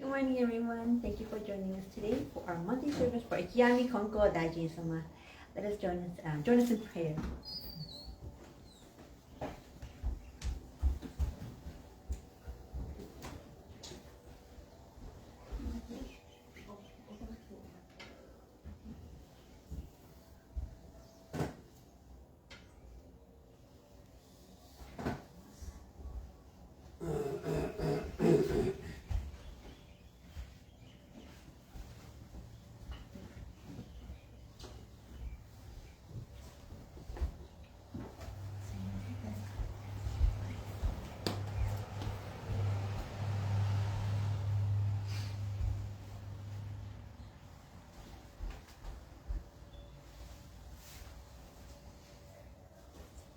Good morning, everyone. Thank you for joining us today for our monthly service for Ikiyami Konko Daiji Sama. Let us join us in prayer.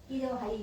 Hello, hi.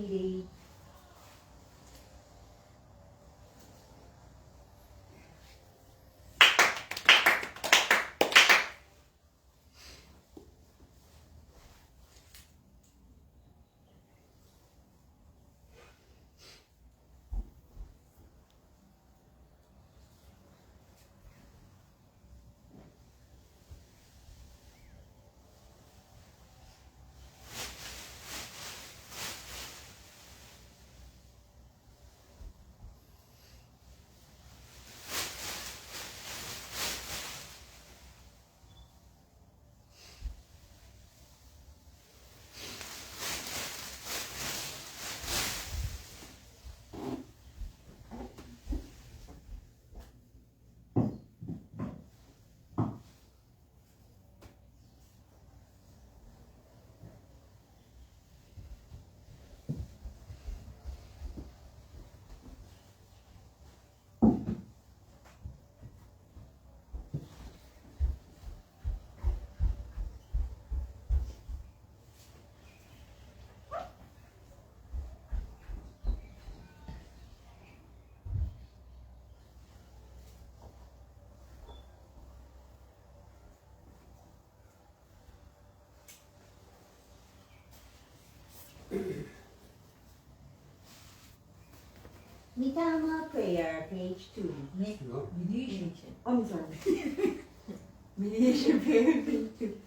Mitama prayer, page 2. Mediation. Oh, I'm sorry. Mediation prayer, page 2.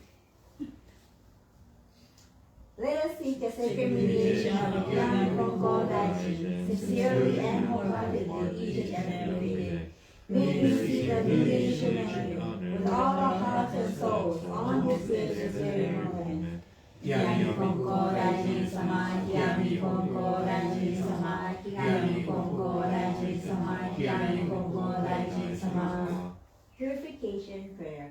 Let us seek a sacred mediation of Yano Konko Daiji, sincerely and wholeheartedly each and every day. May we seek the mediation of you with all our hearts and souls on this very moment. Yami Konko Daiji Sama, Yami Konko Daiji Sama, Yami Konko Daiji Sama, Yami Konko Daiji Sama. Purification prayer.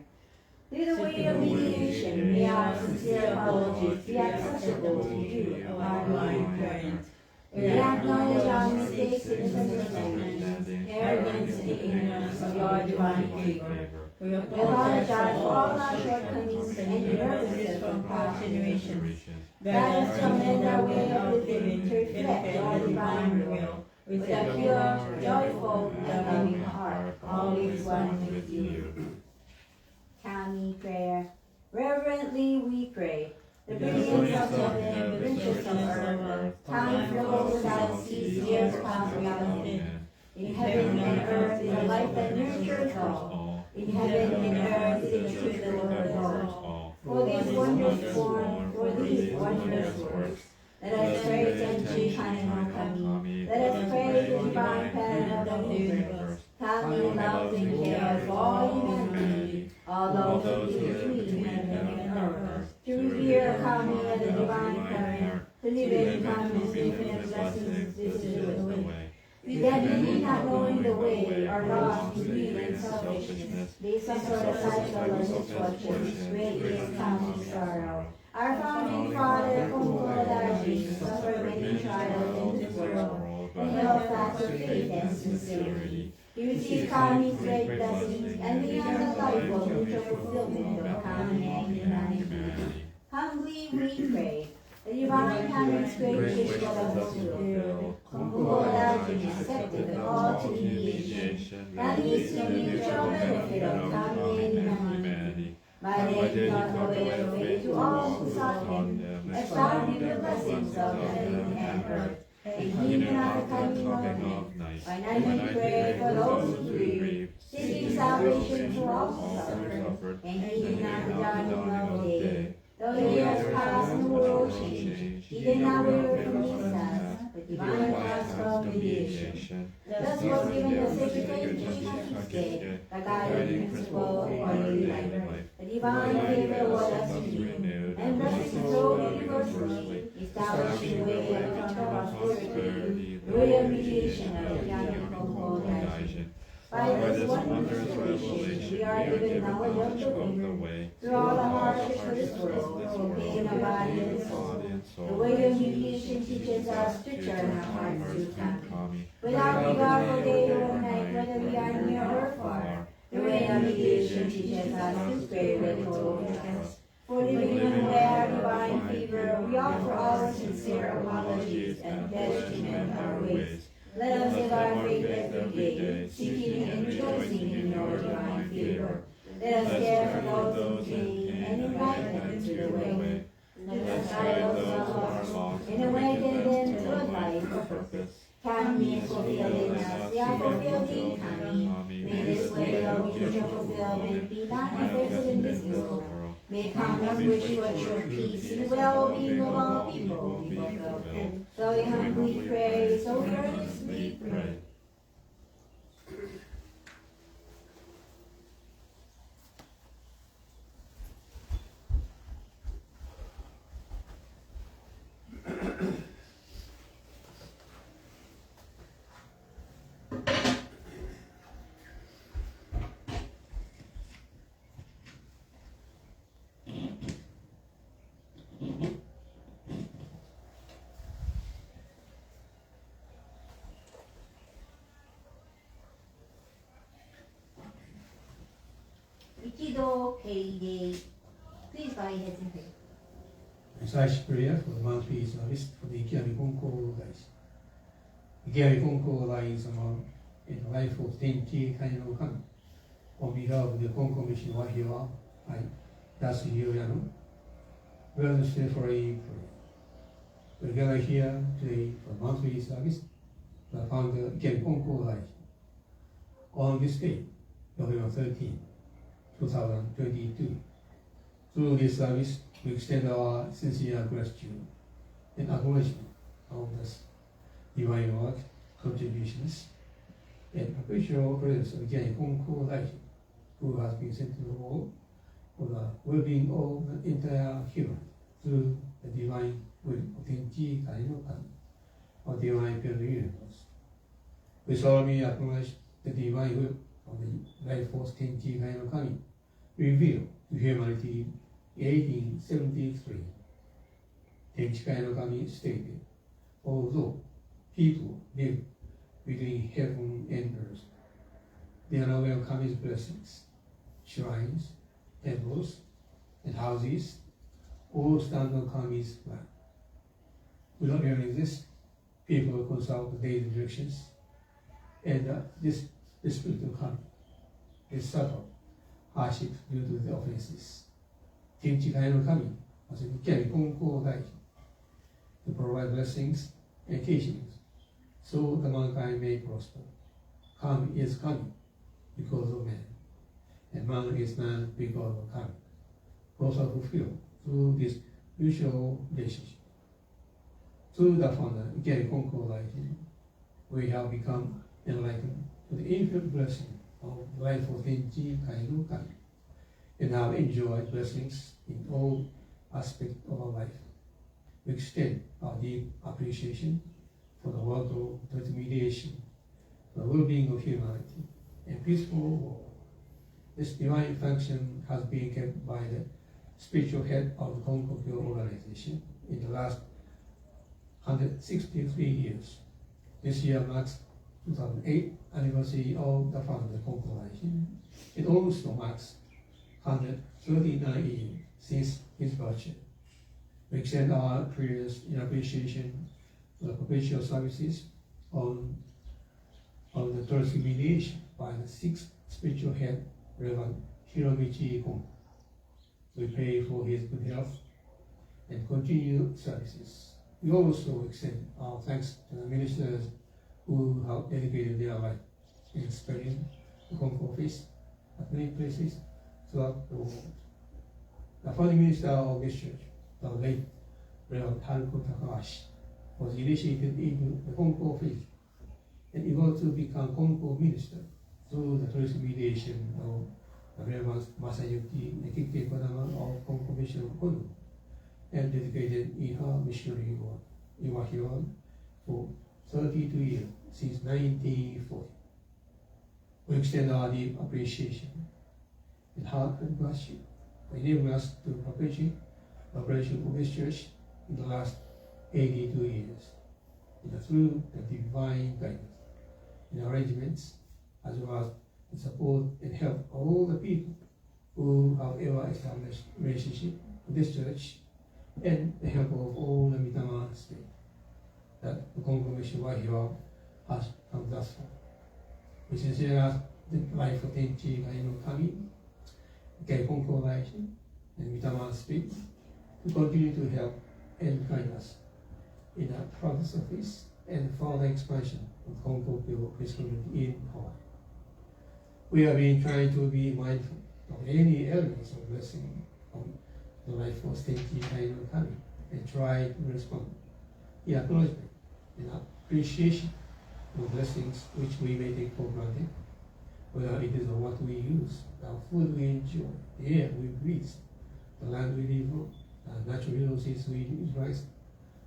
Through the way of mediation, may our sincere apologies be accessible to you, our divine parents. We acknowledge our mistakes and misunderstandings, arrogance and ignorance of your divine favor. We apologize for all our shortcomings and errors from past generations. Guide us to amend our way of living to reflect your divine will, with a pure, joyful, and loving heart, always one with you. Kami prayer. Reverently we pray. The brilliance of heaven, the riches of earth, time flows without cease, years pass without end. In heaven and earth is a life that nurtures all. In heaven and earth is the truth that adores all. For these wonders born, for these wondrous works, let us pray Senchi Kanino Kami. Let us pray the divine pattern of the universe. Kami loves and cares for all humanity, all those who live between heaven and earth. To revere Kami as the divine parent, to live in Kami's infinite blessings, this is the way. That many not knowing the way are lost in greed and selfishness. They suffer the cycle of misfortunes, great is Kami's sorrow. Our founding father, Konko Daiji, suffered many trials in this world, and held fast to faith and sincerity. He received Kami's great blessings, and began a life of mutual fulfillment of Kami and humanity. Humbly we pray. The divine Kami's great wish was fulfilled. Konko Daiji accepted the call to mediation, that leads to the mutual benefit of Kami and humanity. By then, God gave way to all who sought him, expounding the blessings of heaven and earth. And even at the coming of night, by night we pray for those who grieve, seeking salvation for all who suffer, and he did not the dawning of day. Though the years pass and the world change, he did not waver from his task, but divine laws from mediation. Thus was given the sacred faith each day, the guiding principle of orderly life. The divine favor was thus renewed, and blessings flowed universally, establishing the way of prosperity, the way of mediation of Yano Sensei. By this wondrous revelation, we are given knowledge of the way, through all the hardships of this world, through pain of body and soul. The way of mediation teaches us to turn our hearts to Kami. Without regard for day or night, whether we are near or far, the way of mediation teaches us to pray with full trust. For living aware our divine favor, we offer our sincere apologies and pledge to mend our ways. Let us live our faith every day, seeking and rejoicing in your divine favor. Let us care for those in pain and invite them to the way. Let us guide those who are lost and awaken them to a life of purpose. Kami is fulfilled in us, we are fulfilled in Kami. May this way of mutual fulfillment be manifested in this world. May Konko's wish for true peace and well-being of all people be fulfilled. So we humbly pray, so we earnestly pray. Please bow your heads in prayer. Recite prayer for the monthly service for the Ikiami Konko guys. Ikiami Konko lies among in the life of Tenchi Kaino Kami. On behalf of the Konko mission right here, I, that's Yano, earnestly pray. We gather here today for monthly service, the founder Ikiami Konko lies. On this day, November 13, 2022. Through this service, we extend our sincere gratitude and acknowledgement of this divine work, contributions, and appreciable presence of Ikiami Konko Life, who has been sent to the world for the well-being of the entire human through the divine will of Tenchi Kaino Kami, or divine parent universe. We solemnly acknowledge the divine will of the life force Tenchi Kaino Kami revealed to humanity in 1873. Tenchi Kaino Kami stated, although people live between heaven and earth, they are aware of Kami's blessings. Shrines, temples, and houses all stand on Kami's plan. Without realizing this, people consult the daily directions, and the spirit of Kami is suffer hardship due to the offenses. Tenchi Kaino Kami was a Ikiami Konko Daiji to provide blessings and teachings so the mankind may prosper. Kami is Kami because of man, and man is man because of Kami. Both are fulfilled through this mutual relationship. Through the founder, Ikiami Konko Daiji, we have become enlightened to the infinite blessing of life of Tenchi Kaino Kami, and have enjoyed blessings in all aspects of our life. We extend our deep appreciation for the work of transmediation, for the well-being of humanity, and peaceful world. This divine function has been kept by the spiritual head of the Konko organization in the last 163 years. This year marks 2008 anniversary of the founder of the Konko organization. It also marks 139 years since his birth. We extend our prayers in appreciation for the perpetual services on the transmediation by the sixth spiritual head, Reverend Hiromichi Konko. We pray for his good health and continued services. We also extend our thanks to the ministers who have dedicated their life in spreading the Konko faith at many places throughout the world. The founding minister of this church, the late Reverend Haruko Takahashi, was initiated into the Konko faith and able to become Konko minister through the first mediation of the Reverend Masayuki Nekike Kodama of Konko Mission of Kono, and dedicated in her missionary work in Wahiron for 32 years since 1940. We extend our deep appreciation and heartfelt gratitude for enabling us to perpetuate the operation of this church in the last 82 years, through the divine guidance in arrangements, as well as the support and help of all the people who have ever established relationship with this church, and the help of all the Mitama Spirit that the Konko Mission Wahiwa has come thus far. We sincerely ask the life of Tenchi Yano Kami, Gai Konko Life, and Mitama Spirit to continue to help and guide us in the progress of this and further expansion of Konko Pure Christian community in Hawaii. We have been trying to be mindful of any elements of blessing of the life force Tenchi Yano Kami and try to respond in acknowledgement and appreciation of blessings which we may take for granted, whether it is what we use, the food we enjoy, the air we breathe, the land we live on, the natural resources we utilize,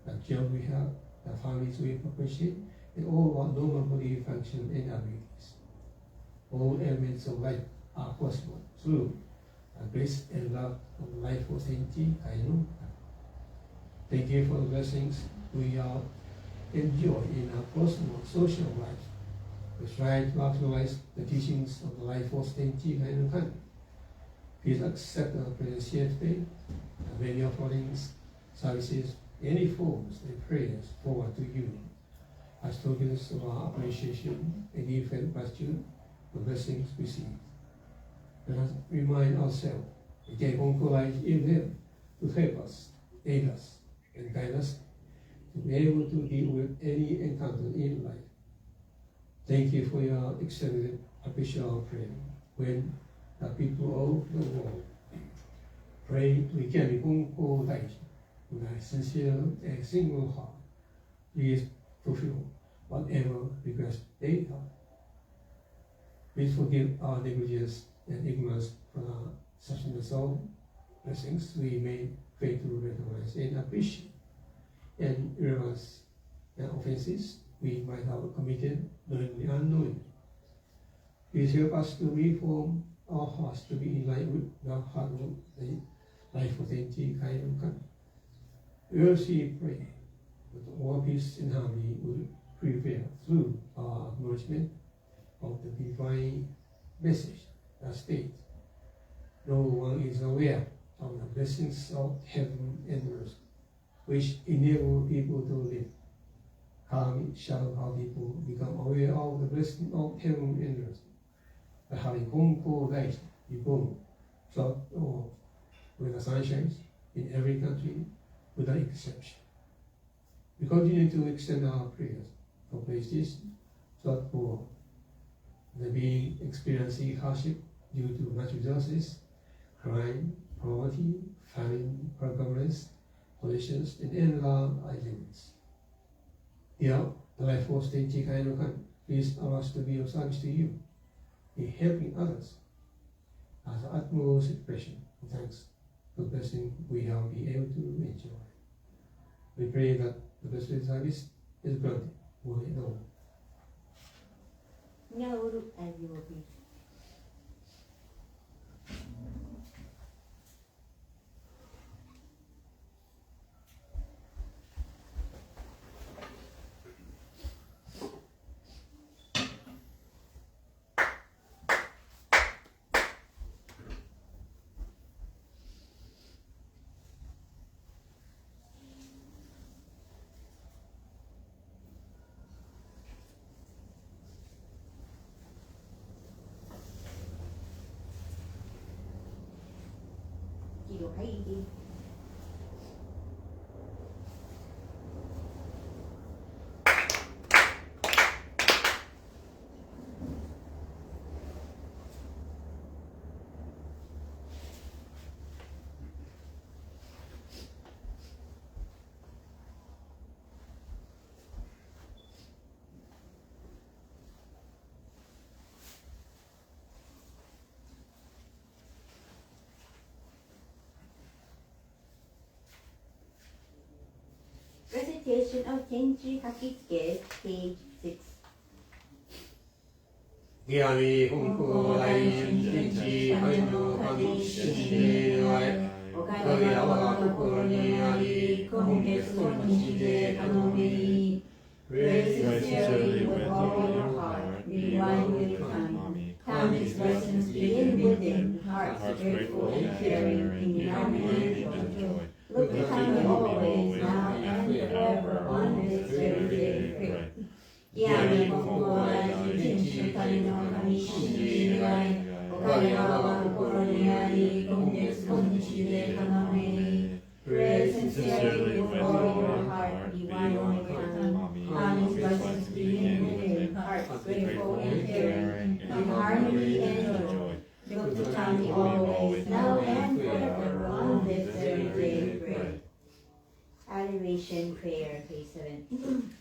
the job we have, the families we appreciate, and all our normal body function and abilities. All elements of life are possible through the grace and love of the life force Tenchi Kaino. Thank you for the blessings we are enjoy in our personal social life. We try to actualize the teachings of the life force Tenchi Kaino Kami. Please accept our presence here today, the many offerings, services, any forms and prayers forward to you as tokens of our appreciation and deep gratitude for blessings received. Let us remind ourselves that Konko lies in them to help us, aid us, and guide us to be able to deal with any encounter in life. Thank you for your extended appreciation prayer when the people of the world pray to Ikiami Konko Daishi with a sincere and single heart. Please fulfill whatever request they have. Please forgive our negligence and ignorance for such unresolved blessings we may fail to recognize and appreciate, and errors and offenses we might have committed knowingly and unknowingly. Please help us to reform our hearts to be in line with the heart of the life of Tenchi Kaino Kami. We also pray that all peace and harmony will prevail through our acknowledgement of the divine message that states, no one is aware of the blessings of heaven and earth, which enable people to live. Kami shall how people become aware of the blessing of heaven and earth, by having Konko light be born throughout the world, with the sunshine in every country without exception. We continue to extend our prayers for places throughout the world that being experiencing hardship due to natural disasters, crime, poverty, famine, problems, pollutions, and other elements. Here, the life force Tenchi Kaino Kami, please allow us to be of service to you in helping others as the utmost expression of thanks for the blessing we have been able to enjoy. We pray that the blessed service is granted one and all. Nyauru Ayobi. Kilo Haiti. Recitation of Tenchi Hakitsuke, page 6. ゲアミ本校来年天地愛の神主に愛影は我が心にあり今月の日で頼み Pray sincerely with all your heart, rewind with time. Time is blessings begin within, hearts grateful and caring, in harmony and joy. Look to Kami always, now and forever, on this very day, pray. ギアミ本校来年天地愛の神主に愛影は我が心にあり今月の日で頼み Pray sincerely with all your heart, rewind with time. Time is blessings begin within, hearts grateful and caring, in harmony and joy. Look to Kami always, now and forever, on this very day, pray. Adoration Prayer, page 7.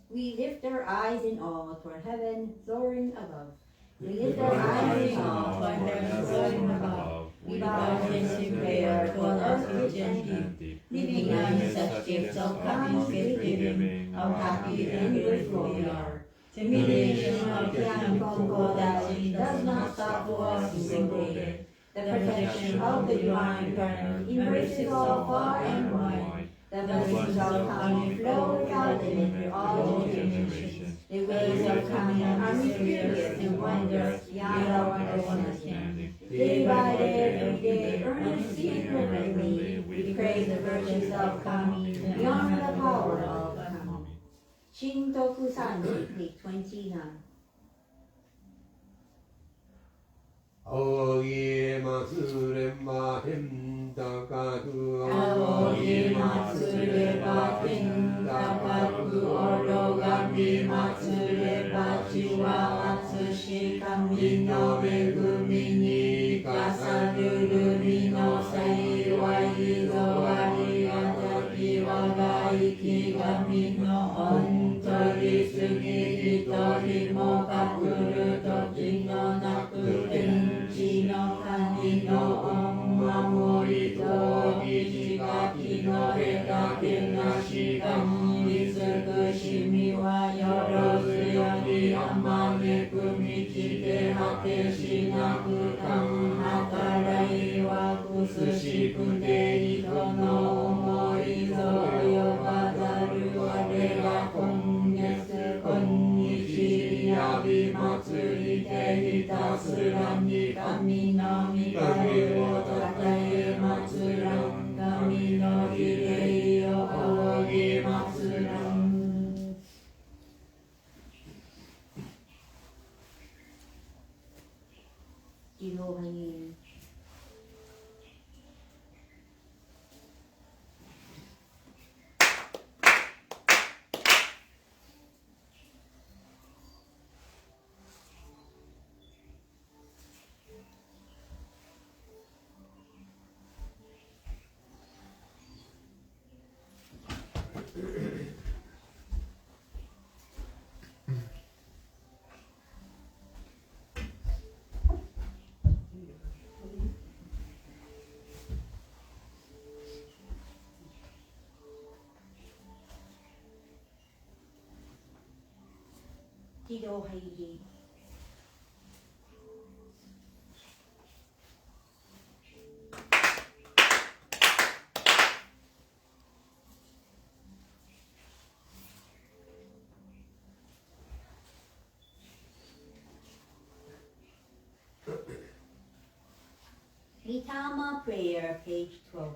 We lift our eyes in awe toward heaven, soaring above. We lift our eyes in awe toward heaven, soaring above. We bow in prayer toward earth rich and deep, living in such gifts of kind giving, how happy and grateful we are. The mediation of Yano Konko does not stop for us in single day. The protection of the divine parent embraces all far and wide. The blessings of Kami flow without limit through all generations. The ways of Kami are mysterious and wondrous beyond our understanding. Day by day, every day, earnestly and reverently, we praise the virtues of Kami beyond the power of Kami. Shintoku Sanji, page 29. 仰ぎ祭れば天高く仰ぎ祭れば天高く愚がみ祭れば地は厚し神の恵みに生かさるるみの幸いぞありがたき我が生き神の本当に過ぎ一人もかくる時のなく天地の神の御守りと義がきの隔てなし神に尽くしみはよろずよりあまねく道で果てしなく感計いはくすしくて人の思いぞよばざる我が今月今日やび祭りでひたすらに神の御影をたたえ祭らん神の儀礼を仰ぎ祭らん自動派に自動入りMitama Prayer, page 12.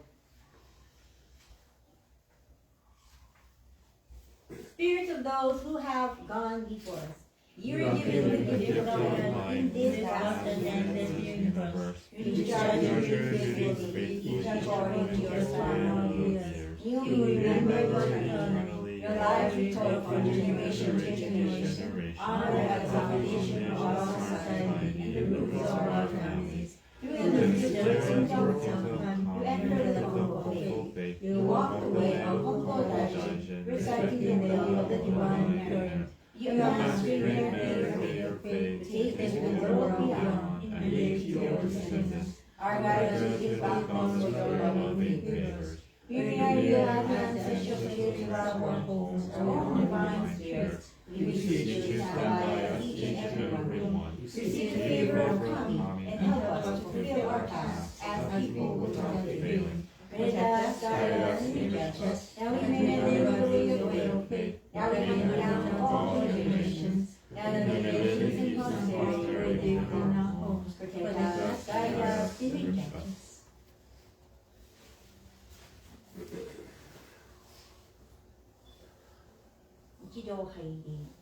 Spirits of those who have gone before us, you are given the gift of God in this vast and endless universe. Recharge your faithfully, each according to your span years. You will remember eternally. Your lives retold from generation to generation. Honor as the foundation of our society and the roots of our families. You introduce the blessings of Kami. You enter the Konko faith. You walk the way of Konko Daishin, reciting the melody of the divine parent. You amass great merit for your faith, take them to the world beyond, and lead to your descendants. Our gratitude is backbone for your loving favors. We may you have ancestral spirit of our own homes, our own divine spirits. We beseech you to guide each and every one. Receive the favor of Kami and help us to fulfill our tasks as people without failing. Grant us, guide us, and teach us, that we may live the way of faith, that we may down all generations, that the generations and posterity will live in our homes. Protect us, guide us, and teach us. 一度入り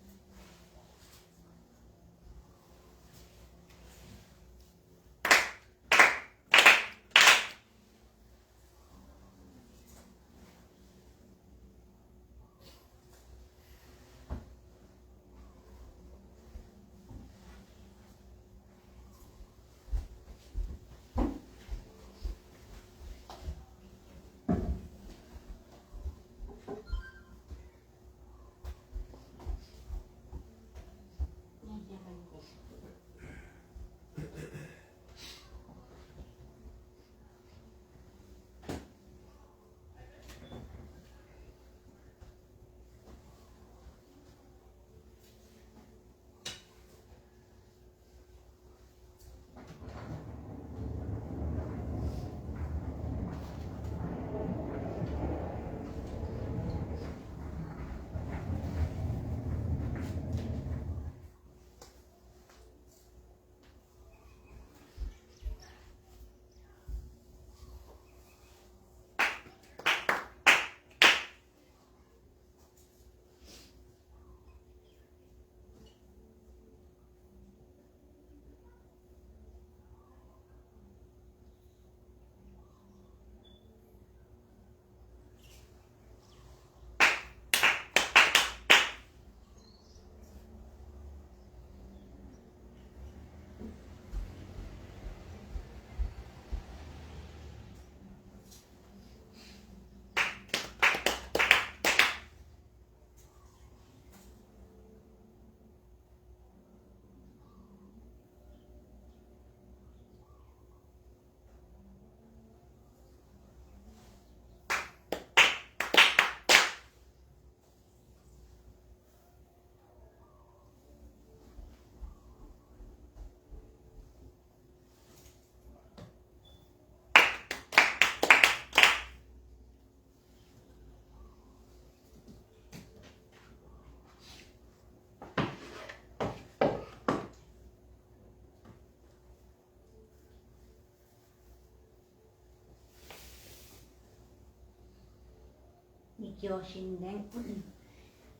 日曜神殿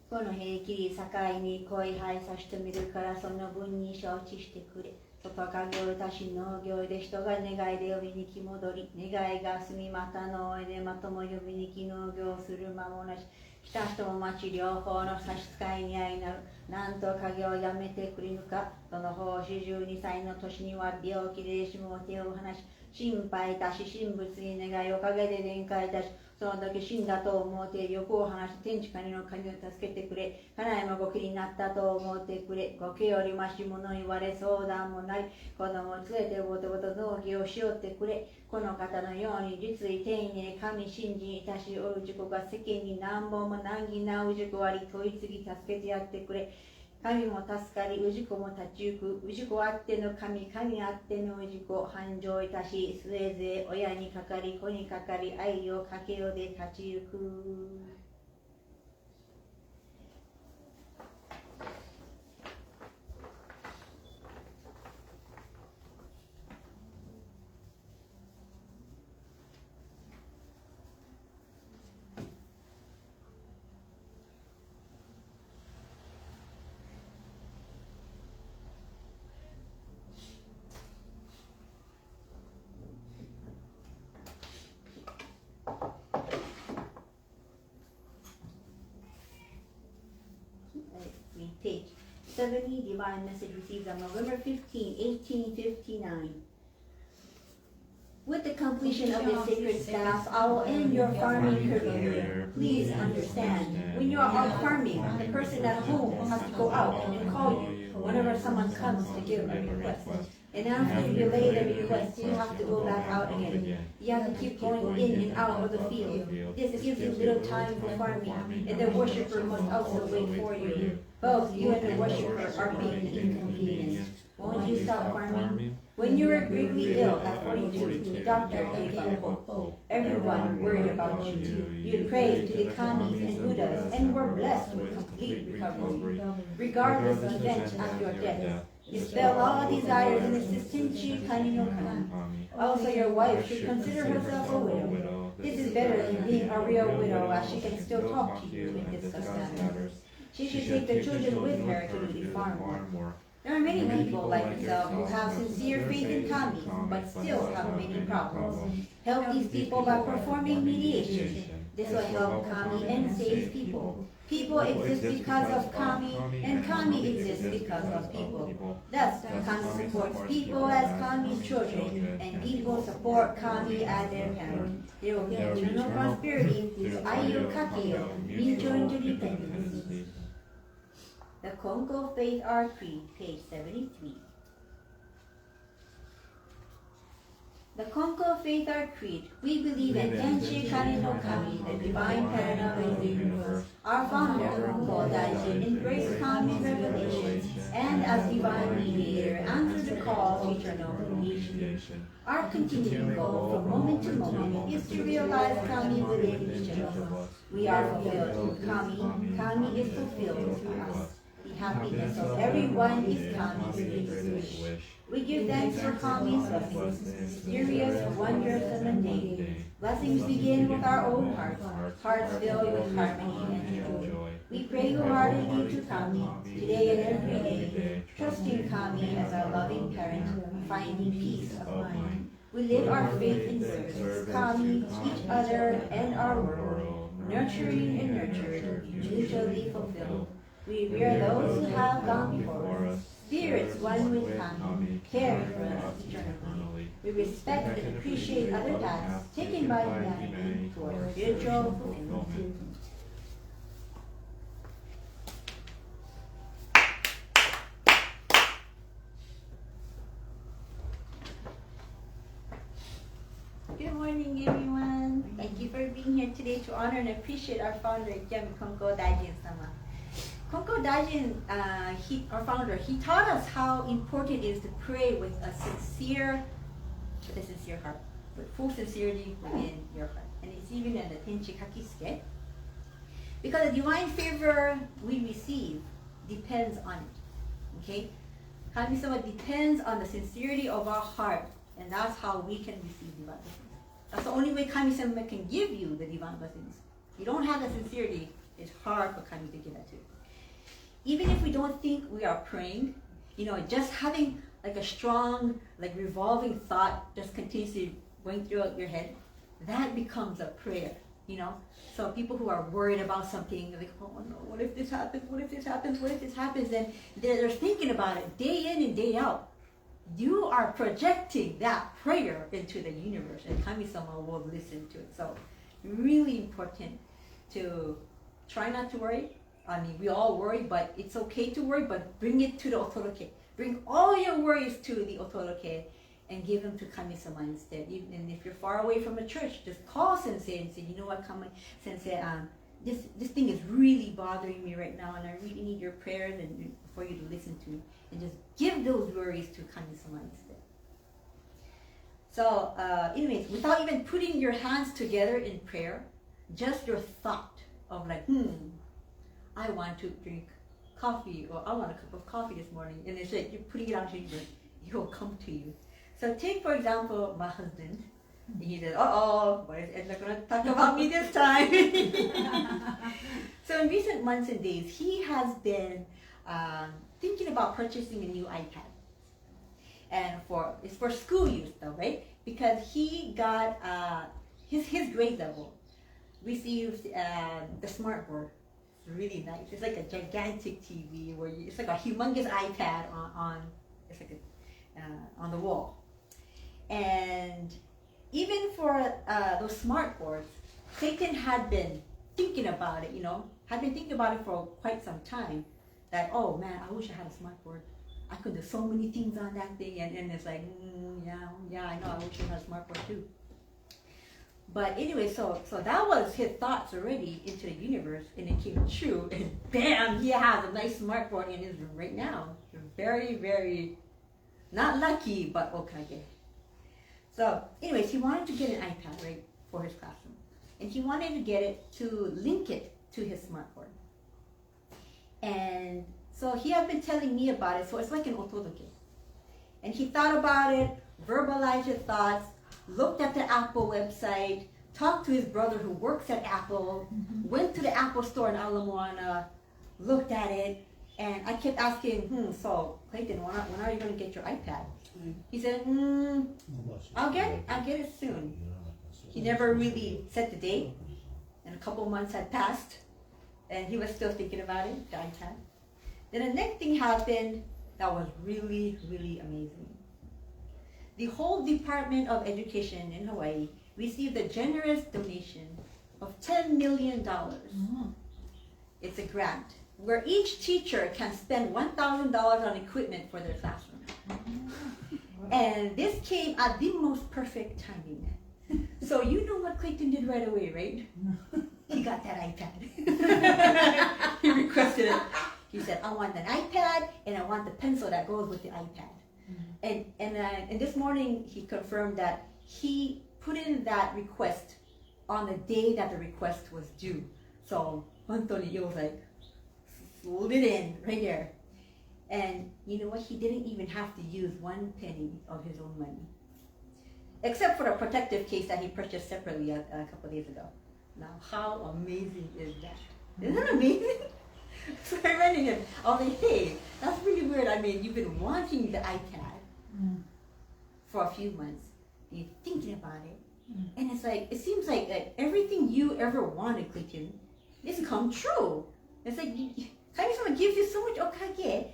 この平気境に恋拝さしてみるからその分に承知してくれ外家業たし農業で人が願いで呼びに来戻り願いが済みまたのおいでまとも呼びに来農業する間もなし来た人も町両方の差し支えに相なるなんと家業をやめてくれぬかその方42歳の年には病気でしも手を離し心配いたし神仏に願いおかげで連会いたしその時死んだと思うて欲を離し天地神の神を助けてくれ家内もご気になったと思うてくれご気よりましもの言われ相談もない子供を連れてぼとぼと農業をしよってくれこの方のように実意丁寧神信心いたしおる事故が世間に何本も難儀なうじこあり問い次助けてやってくれ神も助かり、氏子も立ち行く、氏子あっての神、神あっての氏子、繁盛いたし、すえずえ親にかかり、子にかかり、愛をかけよで立ち行く。Page 70, Divine Message received on November 15, 1859. With the completion of this sacred staff, I will end your farming career. Please understand, when you are out farming, the person at home has to go out and call you. whenever someone comes to give a request. And after you relay the request, you have to go back out again. You have to keep going in and out of the field. This gives you little time for farming, and the worshiper must also wait for you. Both you and the worshiper are being inconvenienced. Won't you stop farming? When you were greatly ill at 42, the doctor gave you hope. Everyone worried about you. You prayed to the kamis and buddhas and were blessed with complete recovery. Regardless of events after your death, dispel all desires and assistant you Kami. Also, your wife should consider herself a widow. This is better than being a real widow, as she can still talk to you and discuss matters. She should take the children with her to the farm. There are many people like yourself who have sincere faith in Kami, but still have many problems. Help these people by performing mediation. This will help Kami and save people. People exist because of Kami, and Kami exists because of people. Thus, Kami supports people as Kami's children, and people support Kami as their parents. There will be eternal prosperity through Ayu Kakio, mutual interdependence. The Konko Faith Art Creed, page 73. The Konko Faith Art Creed. We believe in Tenchi Kari no Kami, the divine pattern of the universe. Our founder, Konko Daijin, embraced Kami's revelations and as divine mediator answered the call to eternal creation. Our continuing goal from moment to moment is to realize Kami within each of us. We are fulfilled through Kami. Kami is fulfilled through us. The happiness of everyone is Kami's greatest wish. We give thanks for Kami's blessings, mysterious, wondrous, and mundane. Blessings begin with our own hearts, hearts filled with harmony and joy. We pray wholeheartedly to Kami, today and every day, trusting Kami as our loving parent, finding peace of mind. We live our faith in service, Kami, each other, and our world, nurturing and nurtured, mutually fulfilled. We revere those who have gone before us, spirits one with Kami, caring for us eternally. We respect and appreciate other paths taken by humanity toward spiritual fulfillment. Good morning, everyone. Thank you for being here today to honor and appreciate our founder, Konko Daijin-sama. Konko Daijin, our founder, he taught us how important it is to pray with a sincere heart, with full sincerity within your heart. And it's even in the Tenchi Kakisuke. Because the divine favor we receive depends on it. Okay? Kami-sama depends on the sincerity of our heart, and that's how we can receive divine blessings. That's the only way Kami-sama can give you the divine blessings. If you don't have the sincerity, it's hard for Kami to give that to you. Even if we don't think we are praying, just having like a strong, revolving thought just continuously going throughout your head, that becomes a prayer, So people who are worried about something, like, oh no, what if this happens, what if this happens, what if this happens, then they're thinking about it day in and day out. You are projecting that prayer into the universe, and Kami-sama will listen to it. So really important to try not to worry. I mean, we all worry, but it's okay to worry, but bring it to the otoroke. Bring all your worries to the otoroke and give them to Kami-sama instead. And if you're far away from a church, just call Sensei and say, you know what, Sensei, this thing is really bothering me right now, and I really need your prayers and for you to listen to me. And just give those worries to Kami-sama instead. So, anyways, without even putting your hands together in prayer, just your thought of I want to drink coffee, or I want a cup of coffee this morning, and it's like you're putting it out to you, it will come to you. So take, for example, my husband. He says, what is Edna going to talk about me this time? So in recent months and days, he has been thinking about purchasing a new iPad. And it's for school use though, right? Because he got his grade level received the smart board. Really nice. It's like a gigantic TV where it's like a humongous iPad on the wall. And even for those smart boards, Satan had been thinking about it, had been thinking about it for quite some time. that, oh man, I wish I had a smartboard. I could do so many things on that thing, and it's like, yeah, I know, I wish I had a smartboard too. But anyway, so that was his thoughts already into the universe, and it came true, and bam, he has a nice smartboard in his room right now. Very, very, not lucky, but okage. So anyways, he wanted to get an iPad, right, for his classroom. And he wanted to get it to link it to his smartboard. And so he had been telling me about it, so it's like an otodoke. And he thought about it, verbalized his thoughts, looked at the Apple website, talked to his brother who works at Apple, went to the Apple store in Ala Moana, looked at it, and I kept asking, so Clayton, when are you going to get your iPad? He said, I'll get it soon. He never really set the date, and a couple months had passed, and he was still thinking about it, the iPad. Then the next thing happened that was really, really amazing. The whole Department of Education in Hawaii received a generous donation of $10 million. It's a grant where each teacher can spend $1,000 on equipment for their classroom. And this came at the most perfect timing. So you know what Clayton did right away, right? He got that iPad. He requested it. He said, I want an iPad and I want the pencil that goes with the iPad. And this morning he confirmed that he put in that request on the day that the request was due. So Anthony, it was like slid in right there. And you know what? He didn't even have to use 1 penny of his own money, except for the protective case that he purchased separately a couple of days ago. Now, how amazing is that? Isn't that amazing? So I read him. I was like, hey, that's really weird. I mean, you've been wanting the iPad for a few months. You're thinking about it. And it's like, it seems like everything you ever wanted, Clayton, is come true. It's like, Kami-sama gives you so much okage.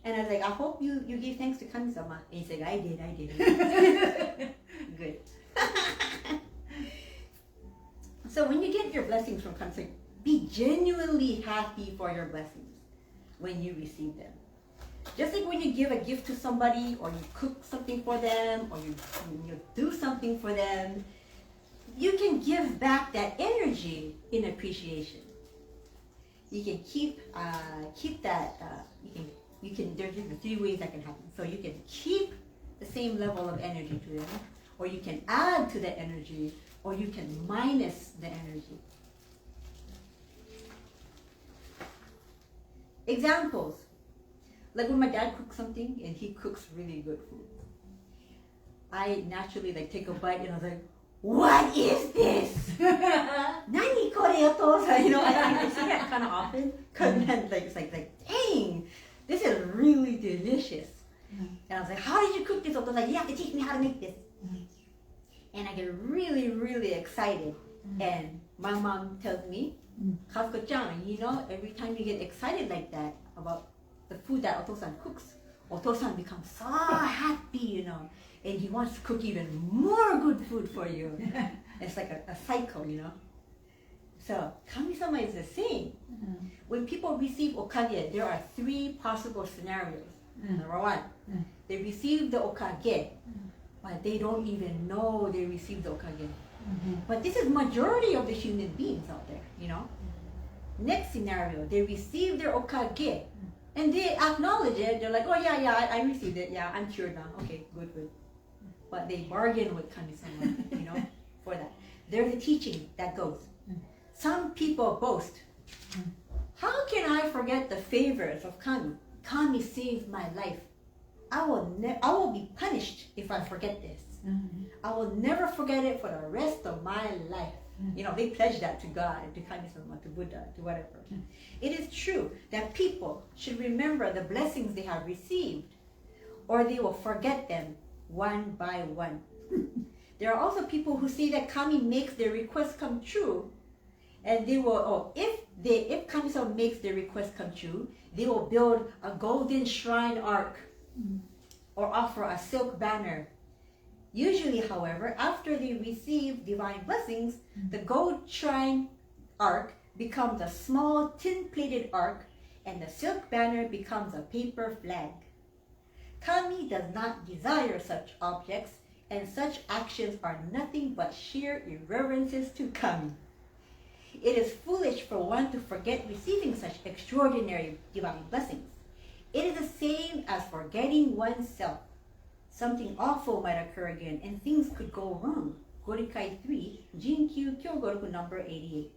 And I was like, I hope you give thanks to Kami-sama. And he's like, I did. Good. So when you get your blessings from Kami-sama, be genuinely happy for your blessings when you receive them. Just like when you give a gift to somebody, or you cook something for them, or you do something for them, you can give back that energy in appreciation. You can keep that. You can. There's 3 ways that can happen. So you can keep the same level of energy to them, or you can add to the energy, or you can minus the energy. Examples, like when my dad cooks something and he cooks really good food, I naturally take a bite and I was like, what is this? Nani kore otosan? You know, I say that kind of often, because then it's like, dang, this is really delicious. And I was like, how did you cook this? I was like, you have to teach me how to make this. And I get really, really excited. And my mom tells me, Kazuko-chan, you know, every time you get excited like that about the food that Otosan cooks, Otosan becomes so happy, you know, and he wants to cook even more good food for you. It's like a cycle, you know. So Kami-sama is the same. When people receive okage, there are 3 possible scenarios. Number 1, they receive the okage, but they don't even know they received the okage. But this is majority of the human beings out there, you know. Next scenario, they receive their okage, and they acknowledge it. They're like, oh yeah, I received it. Yeah, I'm cured now. Okay, good. But they bargain with Kami-sama, you know, for that. There's a teaching that goes. Some people boast, how can I forget the favors of Kami? Kami saved my life. I will be punished if I forget this. I will never forget it for the rest of my life. You know, they pledge that to God, to Kami-sama, to Buddha, to whatever. It is true that people should remember the blessings they have received, or they will forget them one by one. There are also people who say that Kami makes their requests come true, and they will, if Kami-sama makes their request come true, they will build a golden shrine ark or offer a silk banner. Usually, however, after they receive divine blessings, the gold shrine ark becomes a small tin-plated ark, and the silk banner becomes a paper flag. Kami does not desire such objects, and such actions are nothing but sheer irreverences to Kami. It is foolish for one to forget receiving such extraordinary divine blessings. It is the same as forgetting oneself. Something awful might occur again, and things could go wrong. Gorikai 3, Jinkyu Kyogoroku number 88.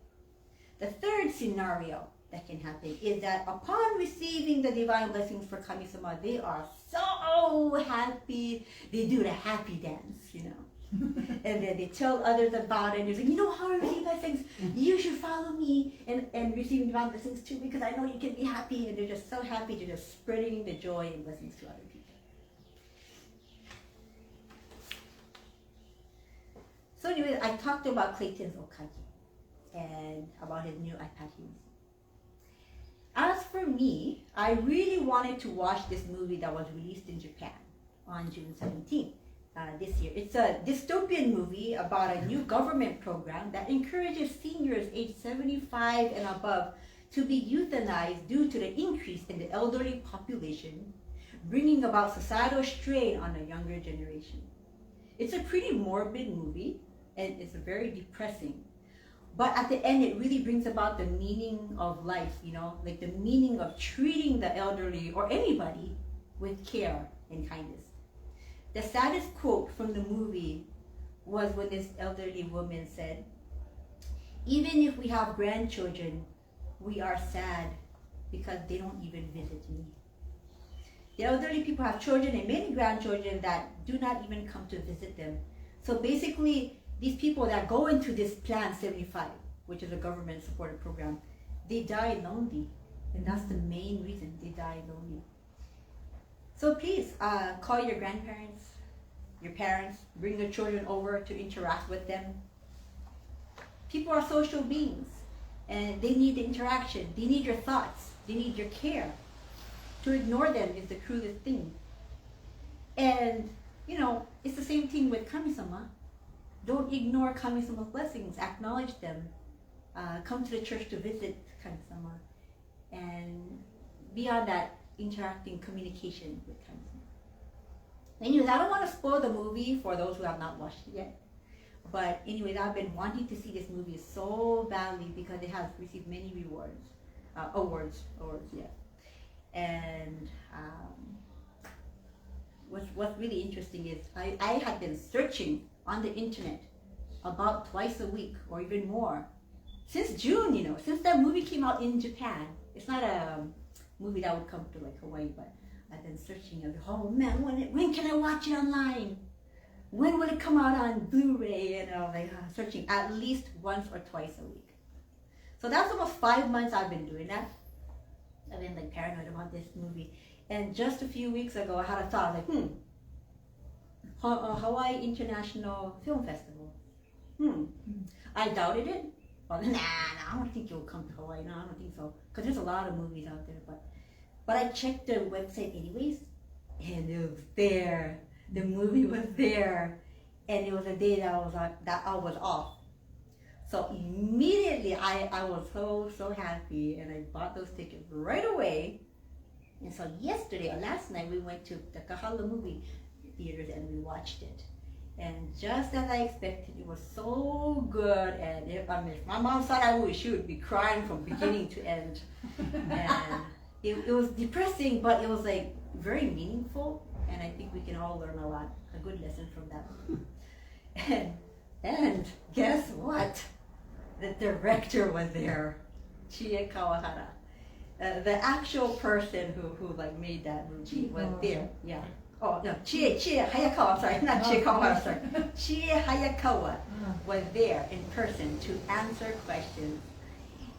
The third scenario that can happen is that upon receiving the divine blessings for Kami-sama, they are so happy. They do the happy dance, and then they tell others about it. And they're like, how I receive blessings? You should follow me and receive divine blessings too, because I know you can be happy. And they're just so happy. They're just spreading the joy and blessings to other people. So anyway, I talked about Clayton's Okage and about his new iPad use. As for me, I really wanted to watch this movie that was released in Japan on June 17th this year. It's a dystopian movie about a new government program that encourages seniors aged 75 and above to be euthanized due to the increase in the elderly population, bringing about societal strain on the younger generation. It's a pretty morbid movie, and it's very depressing. But at the end, it really brings about the meaning of life, like the meaning of treating the elderly or anybody with care and kindness. The saddest quote from the movie was when this elderly woman said, "Even if we have grandchildren, we are sad because they don't even visit me." The elderly people have children and many grandchildren that do not even come to visit them. So basically, these people that go into this Plan 75, which is a government-supported program, they die lonely. And that's the main reason they die lonely. So please, call your grandparents, your parents, bring their children over to interact with them. People are social beings, and they need the interaction. They need your thoughts. They need your care. To ignore them is the cruelest thing. And, it's the same thing with Kami-sama. Don't ignore Kami-sama's blessings. Acknowledge them. Come to the church to visit Kami-sama. And beyond that, interacting communication with Kami-sama. Anyways, I don't want to spoil the movie for those who have not watched it yet. But anyways, I've been wanting to see this movie so badly because it has received many awards, yeah. And what's really interesting is I had been searching on the internet about twice a week or even more since June, since that movie came out in Japan. It's not a movie that would come to like Hawaii, but I've been searching. Oh man, when can I watch it online? When will it come out on Blu-ray? And I was like searching at least once or twice a week. So that's almost 5 months I've been doing that. I've been like paranoid about this movie. And just a few weeks ago, I had a thought, like, Hawaii International Film Festival. I doubted it. Well, nah, I don't think you'll come to Hawaii. No, I don't think so. Because there's a lot of movies out there. But I checked the website anyways, and it was there. The movie was there. And it was a day that I was off. So immediately I was so happy, and I bought those tickets right away. And so last night, we went to the Kahala movie theaters and we watched it. And just as I expected, it was so good. And if my mom thought she would be crying from beginning to end. And it was depressing, but it was like very meaningful. And I think we can all learn a good lesson from that. And guess what? The director was there, Chie Kawahara. The actual person who made that movie was there. Yeah. Oh no, Chie Hayakawa. Sorry, not Chie Kawahara. Sorry, Chie Hayakawa was there in person to answer questions.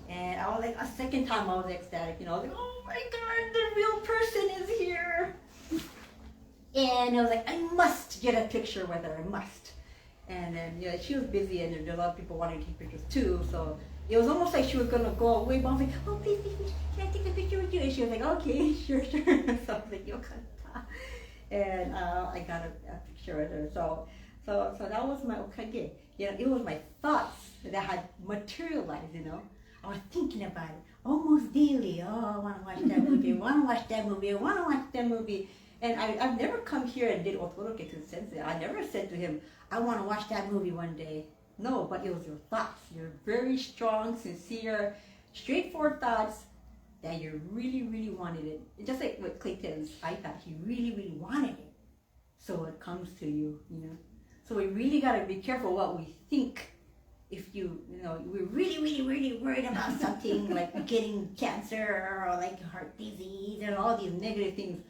And I was like, a second time I was ecstatic. I was like, oh my God, the real person is here. And I was like, I must get a picture with her. I must. And then she was busy, and there were a lot of people wanting to take pictures too. So it was almost like she was gonna go away, but I was like, oh please, can I take a picture with you? And she was like, okay, sure. So I was like, yokata. And I got a picture with her. So that was my okage. It was my thoughts that had materialized. I was thinking about it almost daily. Oh, I want to watch that movie. I want to watch that movie. I want to watch that movie. And I've never come here and did otoroke to Sensei. I never said to him, I want to watch that movie one day. No, but it was your thoughts. Your very strong, sincere, straightforward thoughts that you really, really wanted it. Just like with Clayton's, I thought he really, really wanted it. So it comes to you, you know. So we really got to be careful what we think. If we're really, really, really worried about something like getting cancer or like heart disease and all these negative things,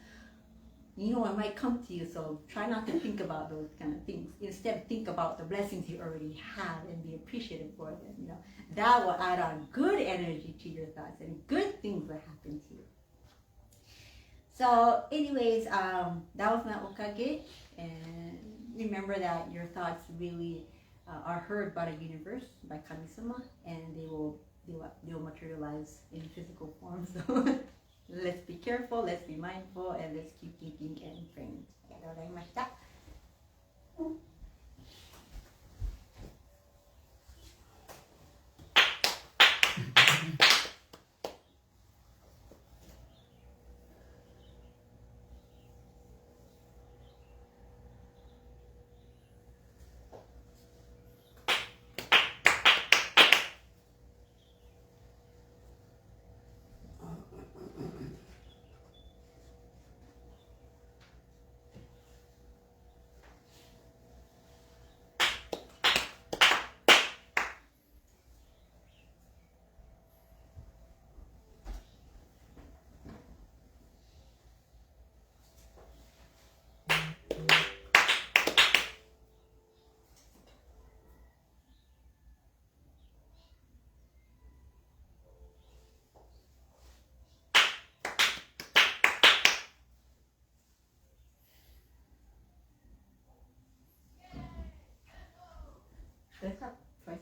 it might come to you. So try not to think about those kind of things. Instead, think about the blessings you already have and be appreciative for them. That will add on good energy to your thoughts and good things will happen to you. So, anyways, that was my okage, and remember that your thoughts really are heard by the universe, by Kami-sama, and they will materialize in physical form. So let's be careful, let's be mindful, and let's keep thinking and praying. ありがとうございました。Should I clap twice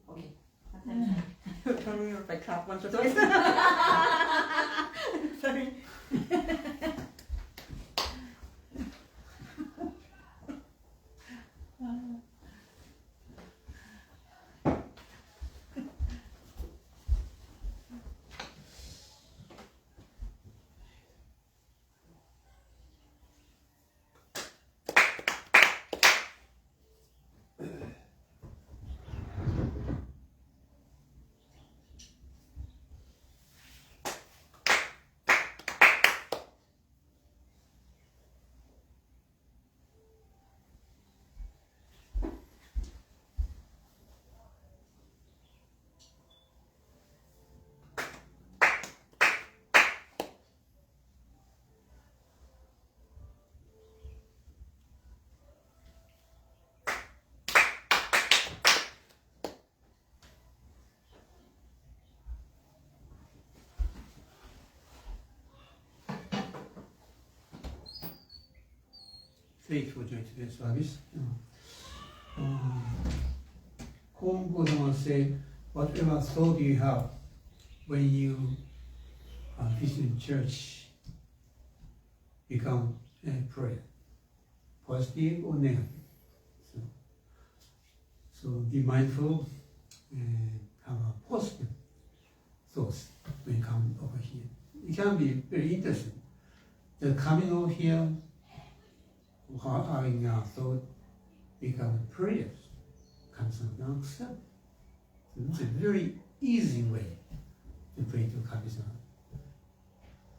or okay. I don't remember if I clap once or twice. Sorry. Thank you for joining today's service. Konko said, whatever thought you have when you visit church become a prayer, positive or negative. So be mindful and have a positive thoughts when you come over here. It can be very interesting. The coming over here, having a thought become prayers, comes from accept. So it's a very easy way to pray to Kami-sama.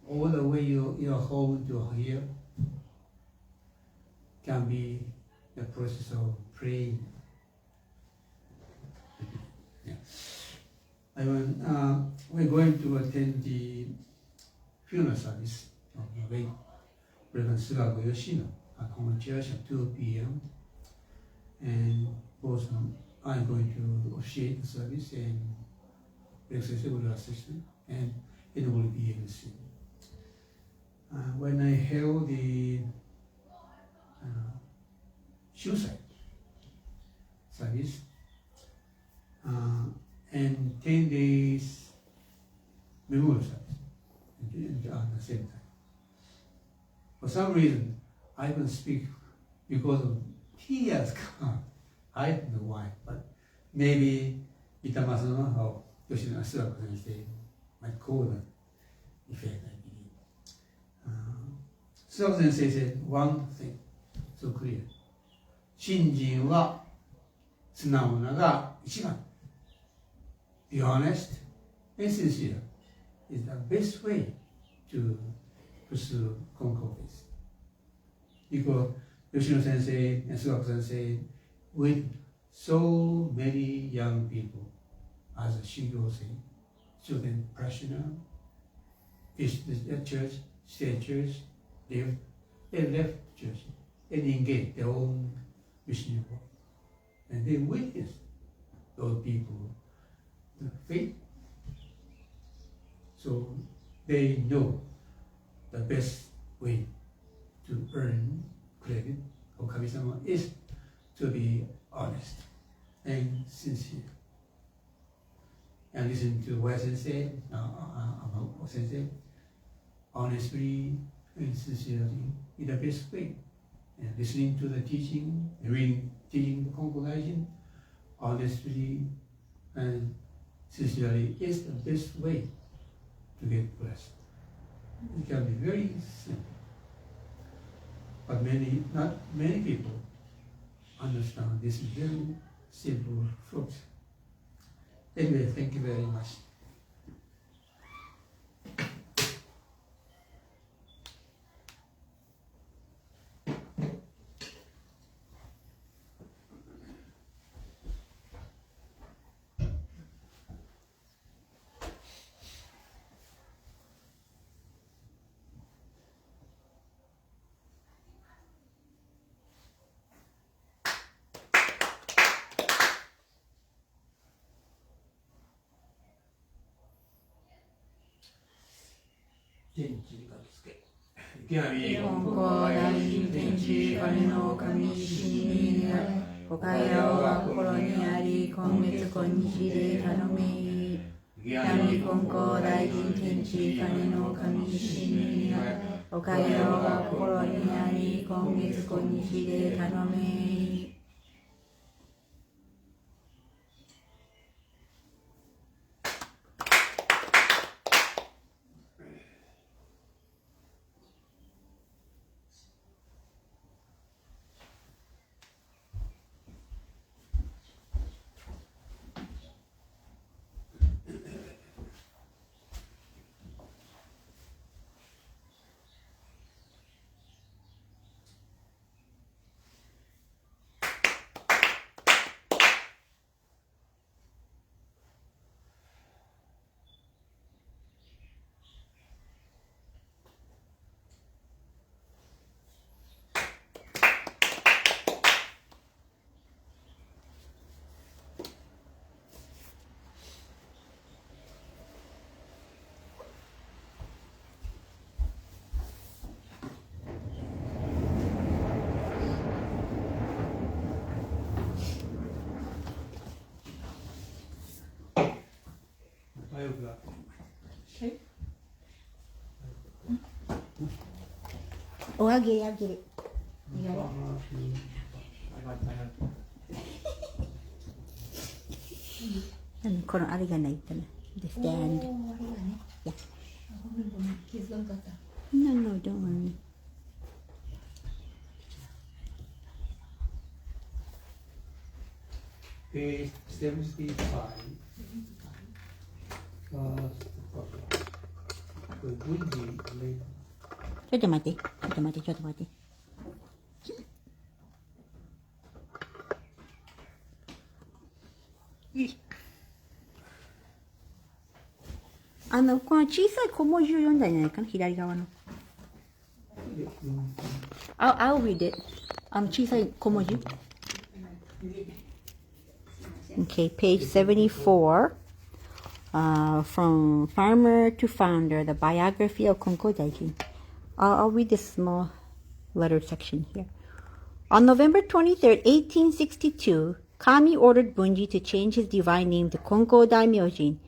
All the way your home to here can be the process of praying. Yeah. We're going to attend the funeral service of the late Reverend Sugaku Yoshino at home church at 2 p.m. And both I'm going to officiate the service and Sensei will assist me, and it will be MC. When I held the suicide service, and 10 days memorial service at the same time. For some reason, I couldn't speak because of tears come. I don't know why, but maybe Itamas how Yoshino Sensei might call that effect, I believe. Sensei said one thing so clear. 信心は素直なが一番。Be honest and sincere is the best way to pursue Konko faith. Because Yoshino Sensei and Sugaku Sensei, with so many young people as a Shigosei, student practitioner, visited the church, stayed church, they left church and engaged their own missionary work. And they witnessed those people the faith. So they know the best way to earn credit or kami-sama is to be honest and sincere. And listen to what Sensei, Sensei, honestly and sincerely is the best way. And listening to the teaching, reading teaching the Konko honestly and sincerely is the best way to get blessed. It can be very simple. But not many people understand this very simple truth. Anyway, thank you very much. Konko daiji tenchi kane no kami shinni ni okayao wa kokoro ni ari kongetsu konnichi de tanome. Yami Konko daiji tenchi kane no kami shinni ni okayao wa kokoro ni ari kongetsu konnichi de tanome. Oh, I get it. You got it? このあれがないとね。The stand. Yeah. No, no, don't worry. Page 75.ちょっと待って。この小さい小文字を読んだんじゃないかな、左側の。I'll read it. 小さい小文字。Okay, page 74. From Farmer to Founder, the biography of Konko Daijin. I'll read this small letter section here. On November 23rd, 1862, Kami ordered Bunji to change his divine name to Konko Daimyojin.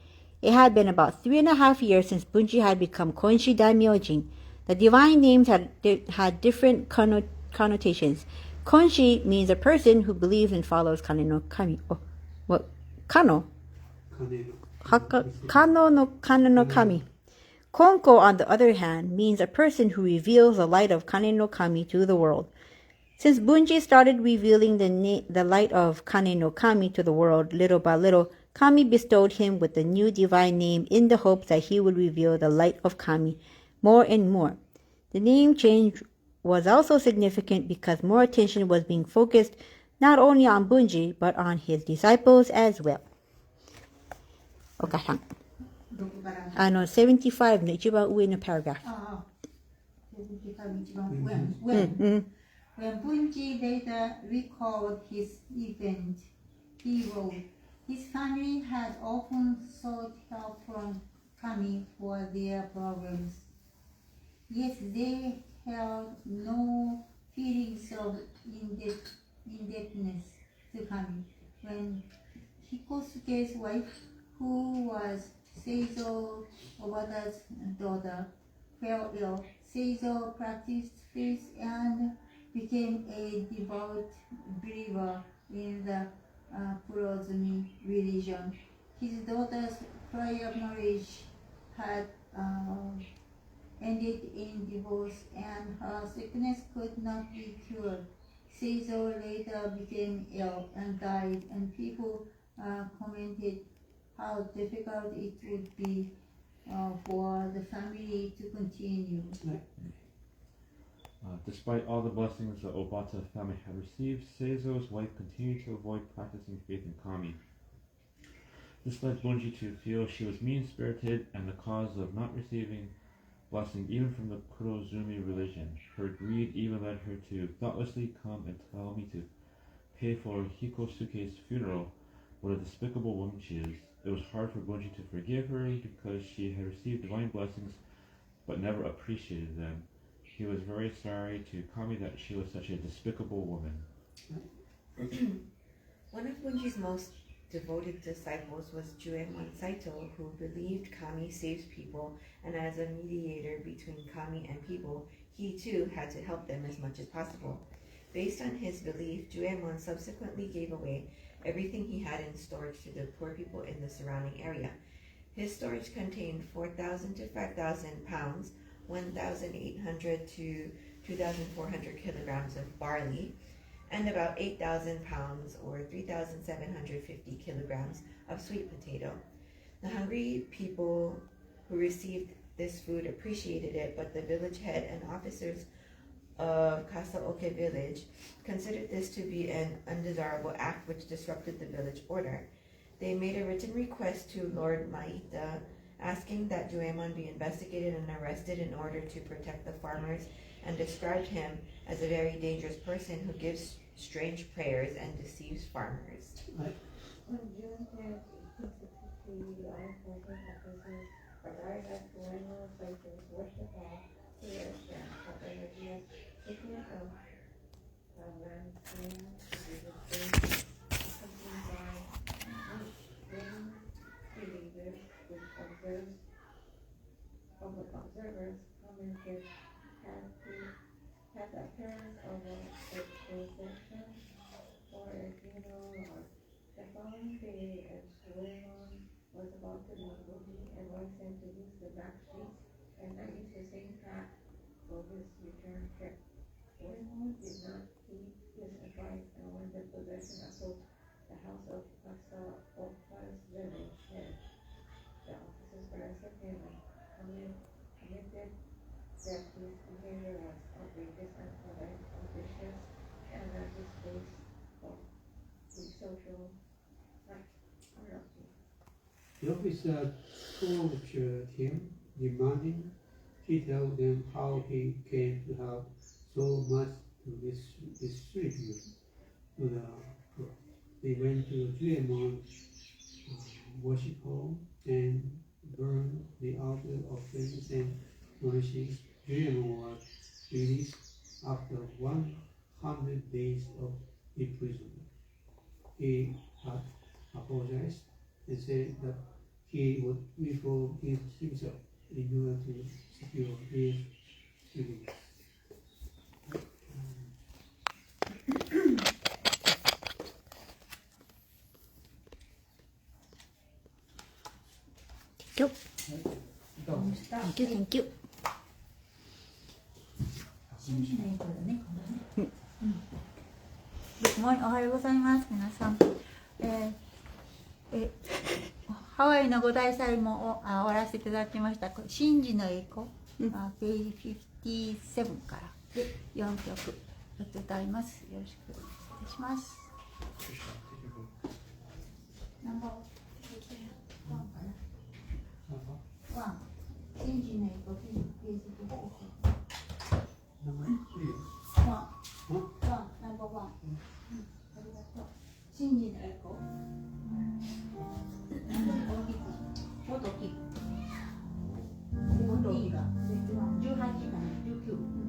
It had been about 3.5 years since Bunji had become Konshi Daimyojin. The divine names had different connotations. Konshi means a person who believes and follows Kane no Kami. Kano Kano no Kami. Konko, on the other hand, means a person who reveals the light of Kane no Kami to the world. Since Bunji started revealing the light of Kane no Kami to the world little by little, Kami bestowed him with the new divine name in the hopes that he would reveal the light of Kami more and more. The name change was also significant because more attention was being focused not only on Bunji but on his disciples as well. どこから？75の一番上のパラグラフ。75一番上。When Bunji later recalled his event, he wrote, his family had often sought help from Kami for their problems. Yet they held no feelings of indebtedness to Kami. When Hikosuke's wife, who was Seizo Obada's daughter, fell ill, Seizo practiced faith and became a devout believer in the Kurozumi religion. His daughter's prior marriage had ended in divorce and her sickness could not be cured. Seizo later became ill and died, and people commented how difficult it would be for the family to continue. Despite all the blessings the Obata family had received, Seizo's wife continued to avoid practicing faith in Kami. This led Bunji to feel she was mean-spirited and the cause of not receiving blessing even from the Kurozumi religion. Her greed even led her to thoughtlessly come and tell me to pay for Hikosuke's funeral. What a despicable woman she is. It was hard for Bunji to forgive her because she had received divine blessings but never appreciated them. He was very sorry to Kami that she was such a despicable woman. One of Bunji's most devoted disciples was Juemon Saito, who believed Kami saves people, and as a mediator between Kami and people, he too had to help them as much as possible. Based on his belief, Juemon subsequently gave away everything he had in storage to the poor people in the surrounding area. His storage contained 4,000 to 5,000 pounds, 1,800 to 2,400 kilograms of barley, and about 8,000 pounds or 3,750 kilograms of sweet potato. The hungry people who received this food appreciated it, but the village head and officers of Kasaoke village considered this to be an undesirable act which disrupted the village order. They made a written request to Lord Maita asking that Juemon be investigated and arrested in order to protect the farmers, and described him as a very dangerous person who gives strange prayers and deceives farmers. On June 10th, 1863, law enforcement officers arrived at Yano Sensei's worship hall to arrest him. However, he had taken a land plan to be replaced, accompanied by Muslim believers, which observers commented had the appearance of a possession or a funeral lodge. The following day, as Juemon was about to leave, Bunji advised him to use the back streets and not use the same path for his return trip. Juemon did not heed his advice, and when the possession approached the house of Oka's village head, the officers arrested him and commented that his behavior was outrageous and audacious and a disgrace of the social hierarchy. The officer tortured him, demanding he tell them how he came to have so much to distribute to the poor. They went to Juemon's worship hall and burned the altar of prayers and worship. Juemon was released after 100 days of imprisonment. He had apologized and said that he would reform himself in order to secure his release. you. どうも Thank you, thank you. 信じないからね、これね。Good morning. おはようございます。皆さん。ハワイの五大祭も終わらせていただきました。これ神事の栄光、ページ57からで4曲歌います。よろしくお願いします。ナンバーワンかな。ワン。神事の栄光ページ57。名前ワン。ナンバーワン。ありがとう。神事の栄光。もっと大きい。もっと大きいが。18かな、19。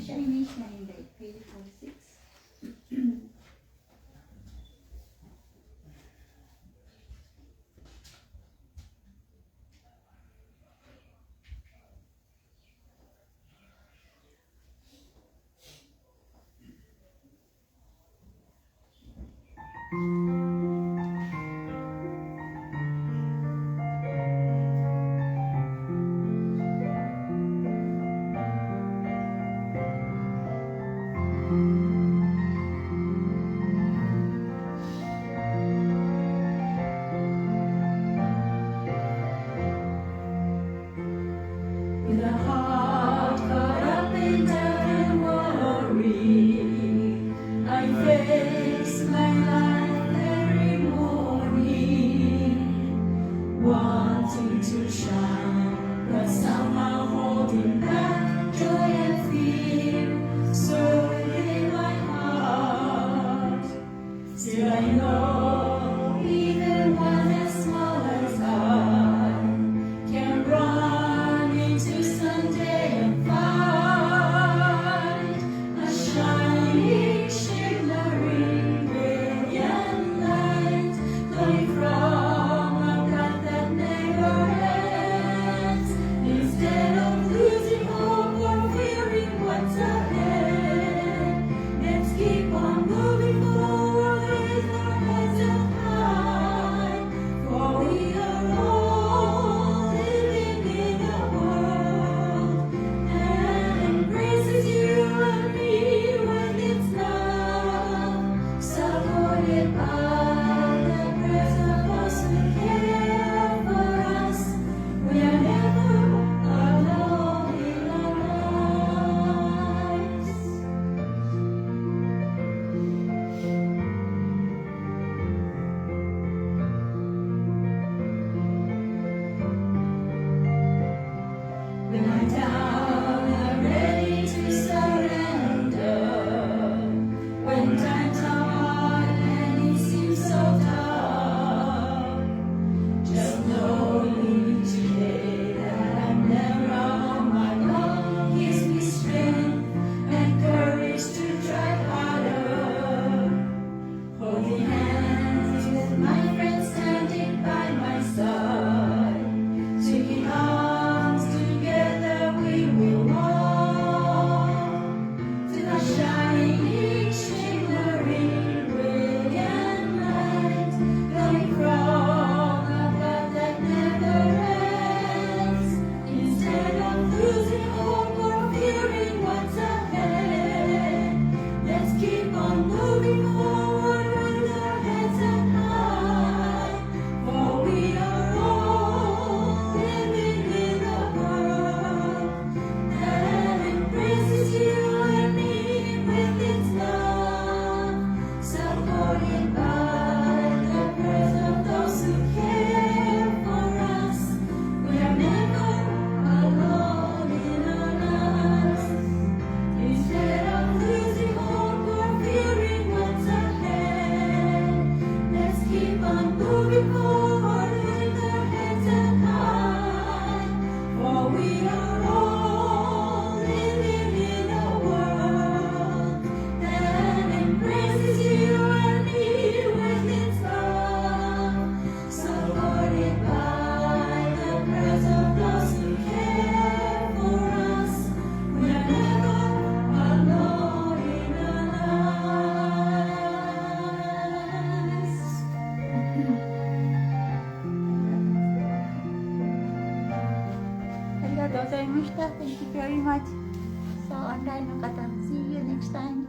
explanation in the page 46. With a heart caught up in doubt and worry, I face my life every morning, wanting to shine, but somehow holding back joy and fear, swirling my heart. Still I know, even one as small as I can run into Sunday and find a shining, shimmering, brilliant light glowing from a path that never ends. Instead of losing hope or fearing what's ahead, let's keep on moving forward with our heads up high, for we are all living in a world that embraces you and me with its love, supported by the prayers of those who care for us. We are never alone in our lives. When I'm down, I'm ready to surrender. When times are hard and it seems so dark, just knowing today that I'm never on my own gives me strength and courage to try harder. Holding hands with my friends standing by my side, taking arms together we will walk to the shining, shimmering, brilliant light coming from a path that never ends. Instead of losing hope or fearing what's ahead, let's keep on moving forward with our heads up high, for we are all living in a world that embraces you and me with its love, supported by the prayers of those who care for us. We are never alone in our lives. Instead of losing hope or fearing what's ahead, let's keep on moving forward with our heads up high, for we are all living in a world that embraces you and me with its love, supported by the prayers of those who care for us. We are never alone in our lives. ありがとうございました。Thank you very much. So, オンラインの方、see you next time.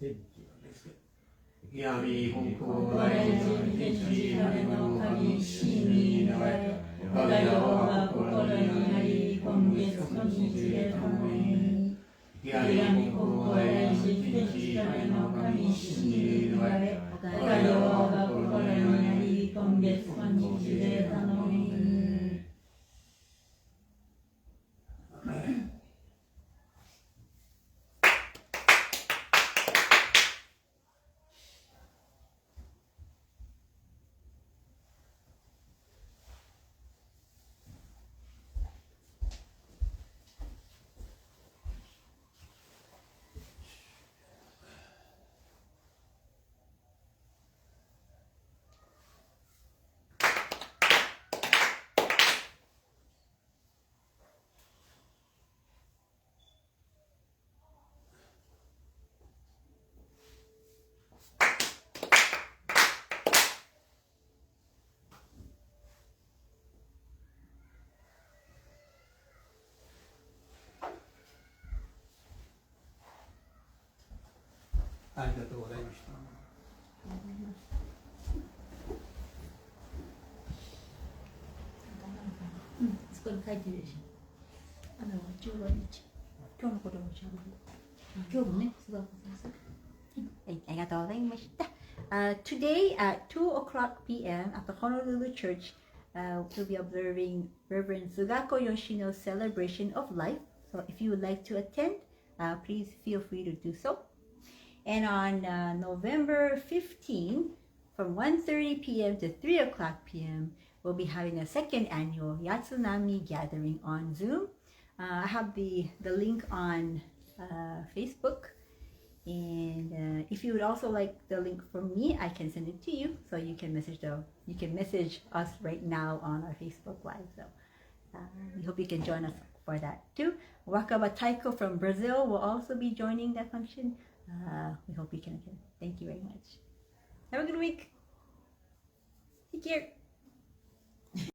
Thank you. 闇本校大臣天地神の神神に願い我が世が心になり、今月の日で共に。手紙心へし、天の神信じられ、我が世が心になり、今月の日で共に。ありがとうございました。うん、そこに書いてるでしょ。15日。今日のこともしゃべる。今日もね、すごくはい、ありがとうございました。Today at 2 o'clock p.m. at the Honolulu Church, we'll be observing Reverend Sugako Yoshino's celebration of life. So if you would like to attend, please feel free to do so. And on November 15, from 1:30 p.m. to 3 o'clock p.m., we'll be having a second annual Yatsunami gathering on Zoom. I have the link on Facebook. And if you would also like the link from me, I can send it to you. So you can message us right now on our Facebook Live. So we hope you can join us for that too. Wakaba Taiko from Brazil will also be joining that function. We hope you can attend. Thank you very much. Have a good week. Take care.